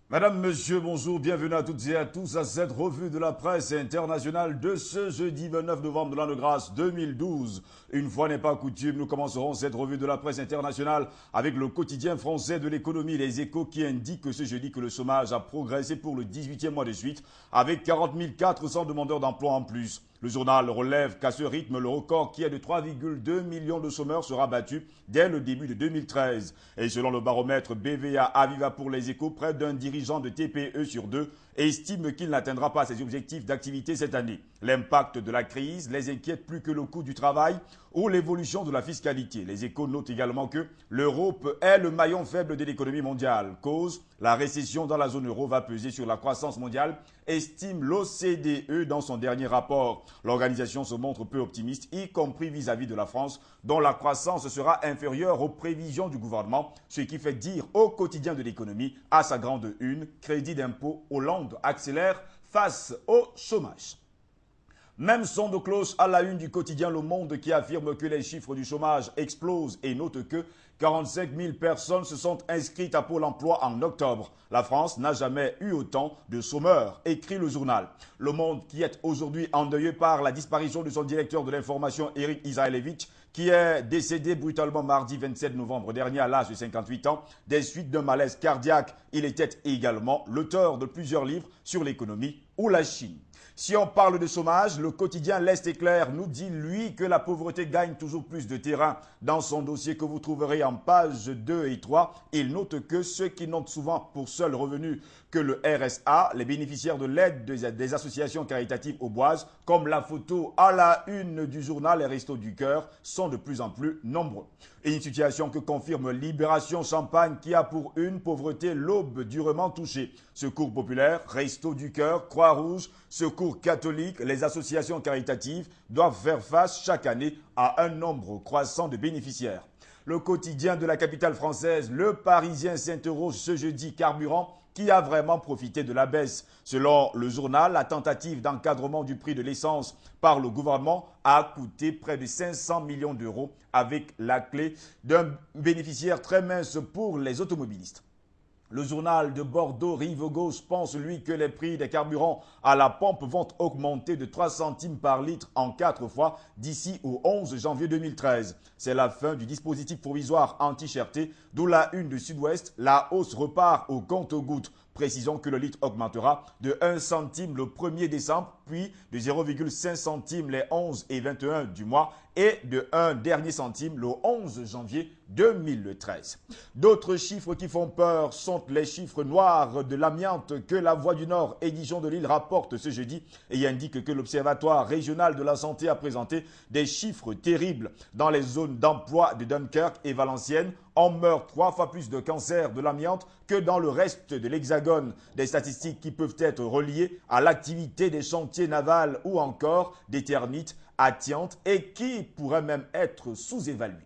Madame, Monsieur, bonjour, bienvenue à toutes et à tous à cette revue de la presse internationale de ce jeudi 29 novembre de l'an de grâce 2012. Une fois n'est pas coutume, nous commencerons cette revue de la presse internationale avec le quotidien français de l'économie Les Échos qui indique ce jeudi que le chômage a progressé pour le 18e mois de suite avec 40 400 demandeurs d'emploi en plus. Le journal relève qu'à ce rythme, le record qui est de 3,2 millions de chômeurs sera battu dès le début de 2013. Et selon le baromètre BVA Aviva pour les Échos, près d'un dirigeant de TPE sur deux estime qu'il n'atteindra pas ses objectifs d'activité cette année. L'impact de la crise les inquiète plus que le coût du travail ou l'évolution de la fiscalité. Les Échos notent également que l'Europe est le maillon faible de l'économie mondiale. Cause, la récession dans la zone euro va peser sur la croissance mondiale, estime l'OCDE dans son dernier rapport. L'organisation se montre peu optimiste, y compris vis-à-vis de la France, dont la croissance sera inférieure aux prévisions du gouvernement, ce qui fait dire au quotidien de l'économie, à sa grande une, crédit d'impôt, Hollande accélère face au chômage. Même son de cloche à la une du quotidien Le Monde qui affirme que les chiffres du chômage explosent et note que 45 000 personnes se sont inscrites à Pôle emploi en octobre. La France n'a jamais eu autant de chômeurs, écrit le journal. Le Monde qui est aujourd'hui endeuillé par la disparition de son directeur de l'information, Eric Israelevich, qui est décédé brutalement mardi 27 novembre dernier à l'âge de 58 ans des suites d'un malaise cardiaque. Il était également l'auteur de plusieurs livres sur l'économie ou la Chine. Si on parle de chômage, le quotidien L'Est éclair nous dit, lui, que la pauvreté gagne toujours plus de terrain. Dans son dossier que vous trouverez en pages 2 et 3, il note que ceux qui n'ont souvent pour seul revenu que le RSA, les bénéficiaires de l'aide des associations caritatives auboises, comme la photo à la une du journal Les Restos du Cœur, sont de plus en plus nombreux. Et une situation que confirme Libération Champagne qui a pour une pauvreté l'aube durement touchée. Secours populaire, Restos du Cœur, Croix-Rouge, Secours catholique, les associations caritatives doivent faire face chaque année à un nombre croissant de bénéficiaires. Le quotidien de la capitale française, Le Parisien, s'interroge ce jeudi carburant qui a vraiment profité de la baisse. Selon le journal, la tentative d'encadrement du prix de l'essence par le gouvernement a coûté près de 500 millions d'euros avec la clé d'un bénéficiaire très mince pour les automobilistes. Le journal de Bordeaux Rive-Gauche pense, lui, que les prix des carburants à la pompe vont augmenter de 3 centimes par litre en 4 fois d'ici au 11 janvier 2013. C'est la fin du dispositif provisoire anti-cherté, d'où la une de Sud-Ouest, la hausse repart au compte-gouttes. Précisons que le litre augmentera de 1 centime le 1er décembre, puis de 0,5 centimes les 11 et 21 du mois et de 1 dernier centime le 11 janvier 2013. D'autres chiffres qui font peur sont les chiffres noirs de l'amiante que la Voix du Nord et Dijon de Lille rapporte ce jeudi et indique que l'Observatoire régional de la santé a présenté des chiffres terribles. Dans les zones d'emploi de Dunkerque et Valenciennes, on meurt 3 fois plus de cancers de l'amiante que dans le reste de l'Hexagone. Des statistiques qui peuvent être reliées à l'activité des chantiers navals ou encore des termites attiantes et qui pourraient même être sous-évaluées.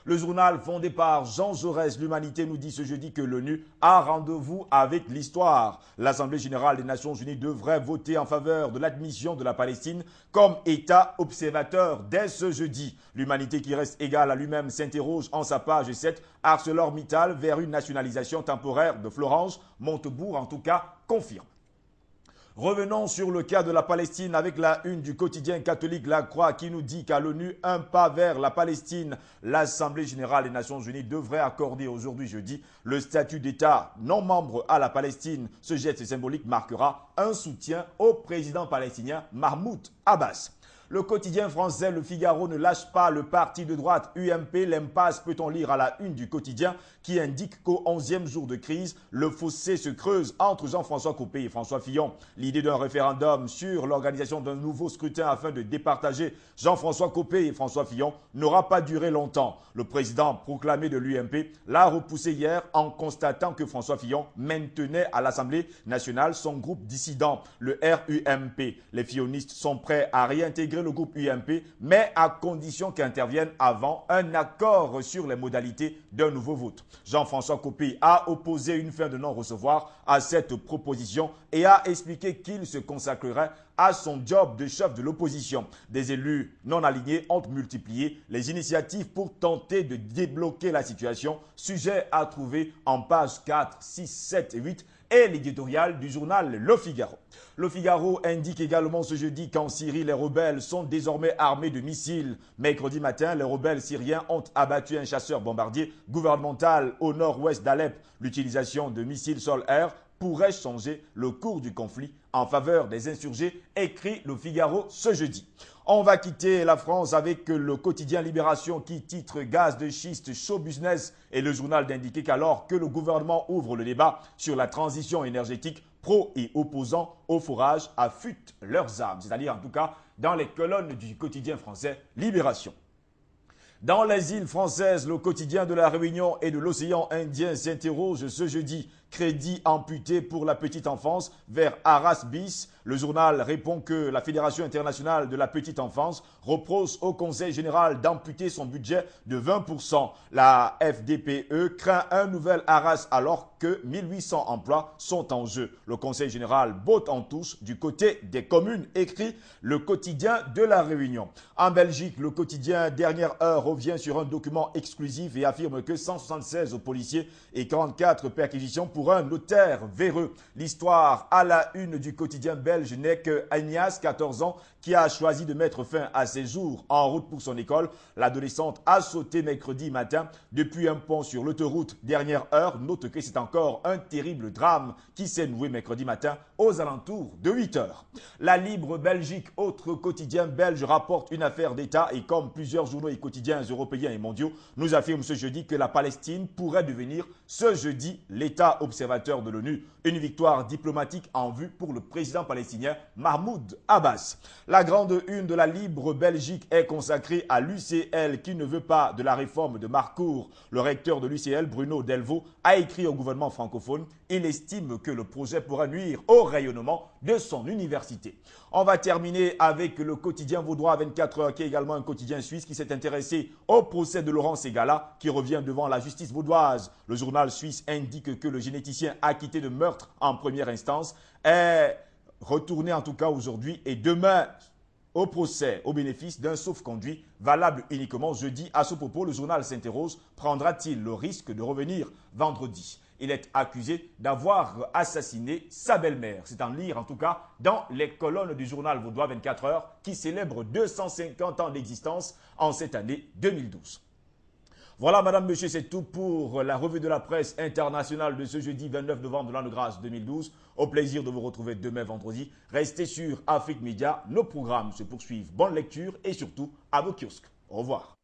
Le journal fondé par Jean Jaurès, L'Humanité, nous dit ce jeudi que l'ONU a rendez-vous avec l'histoire. L'Assemblée générale des Nations unies devrait voter en faveur de l'admission de la Palestine comme État observateur dès ce jeudi. L'Humanité qui reste égale à lui-même s'interroge en sa page 7, ArcelorMittal vers une nationalisation temporaire de Florence. Montebourg en tout cas confirme. Revenons sur le cas de la Palestine avec la une du quotidien catholique La Croix qui nous dit qu'à l'ONU, un pas vers la Palestine. L'Assemblée générale des Nations unies devrait accorder aujourd'hui jeudi le statut d'État non membre à la Palestine. Ce geste symbolique marquera un soutien au président palestinien Mahmoud Abbas. Le quotidien français Le Figaro ne lâche pas le parti de droite UMP. L'impasse peut-on lire à la une du quotidien qui indique qu'au 11e jour de crise, le fossé se creuse entre Jean-François Copé et François Fillon. L'idée d'un référendum sur l'organisation d'un nouveau scrutin afin de départager Jean-François Copé et François Fillon n'aura pas duré longtemps. Le président proclamé de l'UMP l'a repoussé hier en constatant que François Fillon maintenait à l'Assemblée nationale son groupe dissident, le RUMP. Les fillonistes sont prêts à réintégrer le groupe UMP, mais à condition qu'intervienne avant un accord sur les modalités d'un nouveau vote. Jean-François Copé a opposé une fin de non-recevoir à cette proposition et a expliqué qu'il se consacrerait à son job de chef de l'opposition. Des élus non alignés ont multiplié les initiatives pour tenter de débloquer la situation. Sujet à trouver en pages 4, 6, 7 et 8 et l'éditorial du journal Le Figaro. Le Figaro indique également ce jeudi qu'en Syrie, les rebelles sont désormais armés de missiles. Mercredi matin, les rebelles syriens ont abattu un chasseur-bombardier gouvernemental au nord-ouest d'Alep. L'utilisation de missiles sol-air pourrait changer le cours du conflit en faveur des insurgés, écrit Le Figaro ce jeudi. On va quitter la France avec le quotidien Libération qui titre Gaz de schiste show business et le journal d'indiquer qu'alors que le gouvernement ouvre le débat sur la transition énergétique, pro et opposants au forage affûtent leurs armes, c'est-à-dire en tout cas dans les colonnes du quotidien français Libération. Dans les îles françaises, le quotidien de la Réunion et de l'océan Indien s'interroge ce jeudi. Crédit amputé pour la petite enfance vers Arras bis. Le journal répond que la Fédération internationale de la petite enfance reproche au Conseil général d'amputer son budget de 20%. La FDPE craint un nouvel Arras alors que 1800 emplois sont en jeu. Le Conseil général botte en touche du côté des communes, écrit le quotidien de la Réunion. En Belgique, le quotidien Dernière Heure revient sur un document exclusif et affirme que 176 policiers et 44 perquisitions pour un notaire véreux. L'histoire à la une du quotidien belge n'est que Agnès, 14 ans, qui a choisi de mettre fin à ses jours en route pour son école. L'adolescente a sauté mercredi matin depuis un pont sur l'autoroute Dernière Heure. Note que c'est encore un terrible drame qui s'est noué mercredi matin aux alentours de 8 heures. La Libre Belgique, autre quotidien belge, rapporte une affaire d'État et comme plusieurs journaux et quotidiens européens et mondiaux, nous affirme ce jeudi que la Palestine pourrait devenir ce jeudi l'État observateur de l'ONU. Une victoire diplomatique en vue pour le président palestinien Mahmoud Abbas. La grande une de la Libre Belgique est consacrée à l'UCL qui ne veut pas de la réforme de Marcourt. Le recteur de l'UCL, Bruno Delvaux, a écrit au gouvernement francophone. Il estime que le projet pourra nuire au rayonnement de son université. On va terminer avec le quotidien vaudois 24 heures, qui est également un quotidien suisse qui s'est intéressé au procès de Laurent Ségala, qui revient devant la justice vaudoise. Le journal suisse indique que le généticien acquitté de meurtre en première instance est retourné en tout cas aujourd'hui et demain au procès au bénéfice d'un sauf-conduit valable uniquement jeudi. À ce propos, le journal s'interroge, prendra-t-il le risque de revenir vendredi? Il est accusé d'avoir assassiné sa belle-mère. C'est à lire en tout cas dans les colonnes du journal vaudois 24 heures qui célèbre 250 ans d'existence en cette année 2012. Voilà, madame, monsieur, c'est tout pour la revue de la presse internationale de ce jeudi 29 novembre de l'an de grâce 2012. Au plaisir de vous retrouver demain vendredi. Restez sur Afrique Média, nos programmes se poursuivent. Bonne lecture et surtout à vos kiosques. Au revoir.